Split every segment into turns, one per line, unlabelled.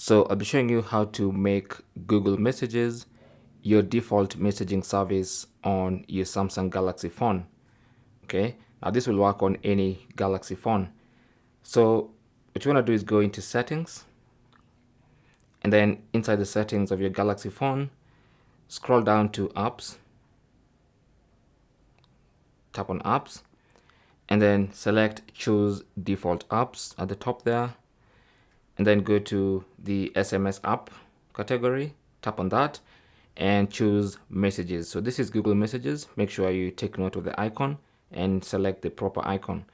So I'll be showing you how to make Google Messages your default messaging service on your Samsung Galaxy phone. Okay, now this will work on any Galaxy phone. So what you want to do is go into settings, and then inside the settings of your Galaxy phone, scroll down to apps, tap on apps, and then select choose default apps at the top there, and then go to the SMS app category, tap on that and choose messages. So this is Google Messages. Make sure you take note of the icon and select the proper icon.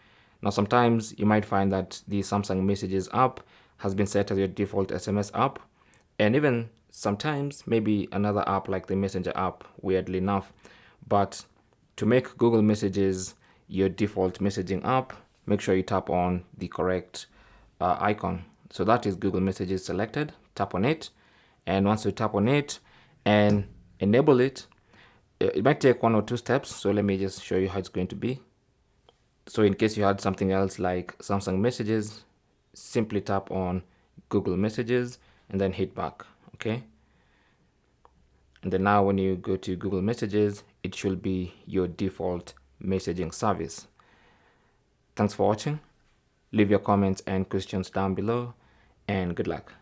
Now sometimes you might find that the Samsung Messages app has been set as your default SMS app, and even sometimes maybe another app like the Messenger app, weirdly enough. But to make Google Messages your default messaging app, make sure you tap on the correct icon. So that is Google Messages selected. Tap on it, and once you tap on it and enable it, it might take 1 or 2 steps. So let me just show you how it's going to be. So in case you had something else like Samsung Messages, simply tap on Google Messages and then hit back. Okay, and then now when you go to Google Messages, it should be your default messaging service. Thanks for watching. Leave your comments and questions down below, and good luck.